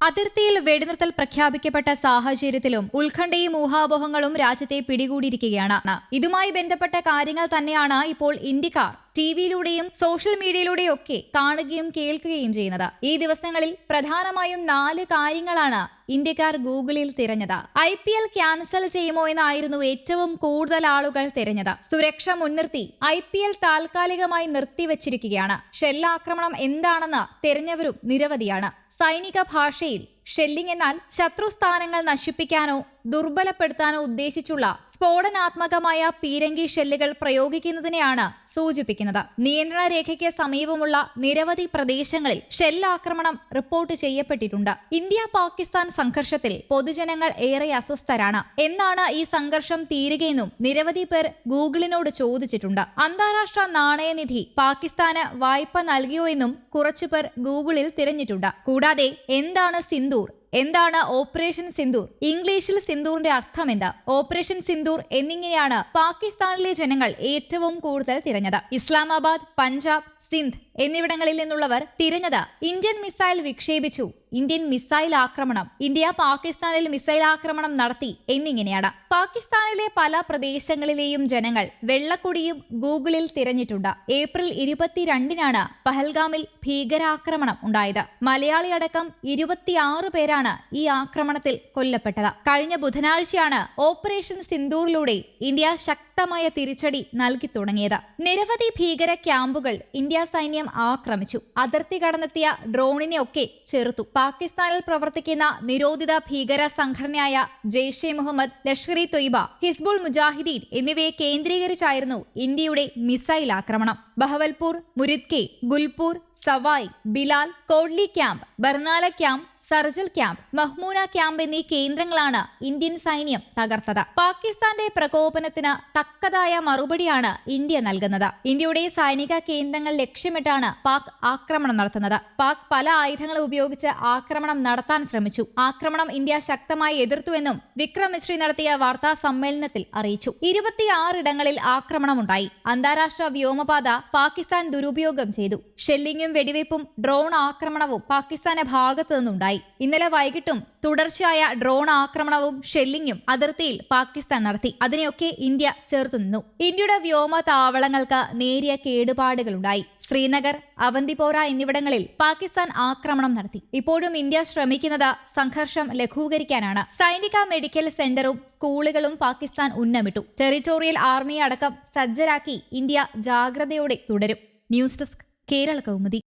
അതിർത്തിയിൽ വെടിനിർത്തൽ പ്രഖ്യാപിക്കപ്പെട്ട സാഹചര്യത്തിലും ഉത്കണ്ഠയും ഊഹാപോഹങ്ങളും രാജ്യത്തെ പിടികൂടിയിരിക്കുകയാണ്. ഇതുമായി ബന്ധപ്പെട്ട കാര്യങ്ങൾ തന്നെയാണ് ഇപ്പോൾ ഇന്ത്യക്കാർ ടിവിയിലൂടെയും സോഷ്യൽ മീഡിയയിലൂടെയും ഒക്കെ കാണുകയും കേൾക്കുകയും ചെയ്യുന്നത്. ഈ ദിവസങ്ങളിൽ പ്രധാനമായും 4 കാര്യങ്ങളാണ് ഇന്ത്യക്കാർ ഗൂഗിളിൽ തിരഞ്ഞത്. IPL ക്യാൻസൽ ചെയ്യുമോ എന്നായിരുന്നു ഏറ്റവും കൂടുതൽ ആളുകൾ തിരഞ്ഞത്. സുരക്ഷ മുൻനിർത്തി IPL താൽക്കാലികമായി നിർത്തിവച്ചിരിക്കുകയാണ്. ഷെല്ലാക്രമണം എന്താണെന്ന് തിരഞ്ഞവരും നിരവധിയാണ്. സൈനിക ഭാഷയിൽ ഷെല്ലിംഗ് എന്നാൽ ശത്രുസ്ഥാനങ്ങൾ നശിപ്പിക്കാനോ ദുർബലപ്പെടുത്താനോ ഉദ്ദേശിച്ചുള്ള സ്ഫോടനാത്മകമായ പീരങ്കി ഷെല്ലുകൾ പ്രയോഗിക്കുന്നതിനെയാണ് സൂചിപ്പിക്കുന്നത്. നിയന്ത്രണ രേഖയ്ക്ക് സമീപമുള്ള നിരവധി പ്രദേശങ്ങളിൽ ഷെല്ലാക്രമണം റിപ്പോർട്ട് ചെയ്യപ്പെട്ടിട്ടുണ്ട്. ഇന്ത്യ പാകിസ്ഥാൻ സംഘർഷത്തിൽ പൊതുജനങ്ങൾ ഏറെ അസ്വസ്ഥരാണ്. എന്നാണ് ഈ സംഘർഷം തീരുകയെന്നും നിരവധി പേർ ഗൂഗിളിനോട് ചോദിച്ചിട്ടുണ്ട്. അന്താരാഷ്ട്ര നാണയനിധി പാകിസ്ഥാന് വായ്പ നൽകിയോ എന്നും കുറച്ചുപേർ ഗൂഗിളിൽ തിരഞ്ഞിട്ടുണ്ട്. കൂടാതെ എന്താണ് സിന്ധൂർ, എന്താണ് ഓപ്പറേഷൻ സിന്ദൂർ, ഇംഗ്ലീഷിൽ സിന്ദൂറിന്റെ അർത്ഥം എന്താ, ഓപ്പറേഷൻ സിന്ദൂർ എന്നിങ്ങനെയാണ് പാകിസ്ഥാനിലെ ജനങ്ങൾ ഏറ്റവും കൂടുതൽ തിരഞ്ഞത്. ഇസ്ലാമാബാദ്, പഞ്ചാബ്, സിന്ധ് എന്നിവിടങ്ങളിൽ നിന്നുള്ളവർ തിരഞ്ഞത് ഇന്ത്യൻ മിസൈൽ വിക്ഷേപിച്ചു, ഇന്ത്യൻ മിസൈൽ ആക്രമണം, ഇന്ത്യ പാകിസ്ഥാനിൽ മിസൈൽ ആക്രമണം നടത്തി എന്നിങ്ങനെയാണ്. പാകിസ്ഥാനിലെ പല പ്രദേശങ്ങളിലെയും ജനങ്ങൾ വെള്ളക്കൊടിയും ഗൂഗിളിൽ തിരഞ്ഞിട്ടുണ്ട്. ഏപ്രിൽ 22-നാണ് പഹൽഗാമിൽ ഭീകരാക്രമണം ഉണ്ടായത്. മലയാളി അടക്കം 26 പേരാണ് ഈ ആക്രമണത്തിൽ കൊല്ലപ്പെട്ടത്. കഴിഞ്ഞ ബുധനാഴ്ചയാണ് ഓപ്പറേഷൻ സിന്ദൂറിലൂടെ ഇന്ത്യ ശക്തമായ തിരിച്ചടി നൽകി തുടങ്ങിയത്. നിരവധി ഭീകര ക്യാമ്പുകൾ ഇന്ത്യ സൈന്യം ആക്രമിച്ചു. അതിർത്തി കടന്നെത്തിയ ഡ്രോണിനെ ഒക്കെ ചെറുത്തു. പാകിസ്ഥാനിൽ പ്രവർത്തിക്കുന്ന നിരോധിത ഭീകര സംഘടനയായ ജെയ്ഷെ മുഹമ്മദ്, ലഷ്കർ ഇ തൊയ്ബ, ഹിസ്ബുൾ മുജാഹിദീൻ എന്നിവയെ കേന്ദ്രീകരിച്ചായിരുന്നു ഇന്ത്യയുടെ മിസൈൽ ആക്രമണം. Bahawalpur, Muridke, Gulpur, Sawai, Bilal, Kotli camp, Barnala camp, Sarjal camp, Mehmoona camp എന്നീ കേന്ദ്രങ്ങളാണ് ഇന്ത്യൻ സൈന്യം തകർത്തത്. പാകിസ്ഥാന്റെ പ്രകോപനത്തിന് തക്കതായ മറുപടിയാണ് ഇന്ത്യ നൽകുന്നത്. ഇന്ത്യയുടെ സൈനിക കേന്ദ്രങ്ങൾ ലക്ഷ്യമിട്ടാണ് പാക് ആക്രമണം നടത്തുന്നത്. പാക് പല ആയുധങ്ങളും ഉപയോഗിച്ച് ആക്രമണം നടത്താൻ ശ്രമിച്ചു. ആക്രമണം ഇന്ത്യ ശക്തമായി എതിർത്തുവെന്നും വിക്രം മിശ്രി നടത്തിയ വാർത്താ സമ്മേളനത്തിൽ അറിയിച്ചു. 26 ഇടങ്ങളിൽ ആക്രമണമുണ്ടായി. അന്താരാഷ്ട്ര വ്യോമപാത പാകിസ്ഥാൻ ദുരുപയോഗം ചെയ്തു. ഷെല്ലിങ്ങും വെടിവയ്പും ഡ്രോൺ ആക്രമണവും പാകിസ്ഥാന്റെ ഭാഗത്തു നിന്നുണ്ടായി. ഇന്നലെ വൈകിട്ടും തുടർച്ചയായ ഡ്രോൺ ആക്രമണവും ഷെല്ലിങ്ങും അതിർത്തിയിൽ പാകിസ്ഥാൻ നടത്തി. അതിനെയൊക്കെ ഇന്ത്യ ചെറുത്തുനിന്നു. ഇന്ത്യയുടെ വ്യോമ താവളങ്ങൾക്ക് നേരിയ കേടുപാടുകളുണ്ടായി. ശ്രീനഗർ, അവന്തിപോര എന്നിവിടങ്ങളിൽ പാകിസ്ഥാൻ ആക്രമണം നടത്തി. ഇപ്പോഴും ഇന്ത്യ ശ്രമിക്കുന്നത് സംഘർഷം ലഘൂകരിക്കാനാണ്. സൈനിക മെഡിക്കൽ സെന്ററും സ്കൂളുകളും പാകിസ്ഥാൻ ഉന്നമിട്ടു. ടെറിട്ടോറിയൽ ആർമിയെ അടക്കം സജ്ജരാക്കി ഇന്ത്യ ജാഗ്രതയോടെ തുടരും. News desk, Kerala Kaumudi.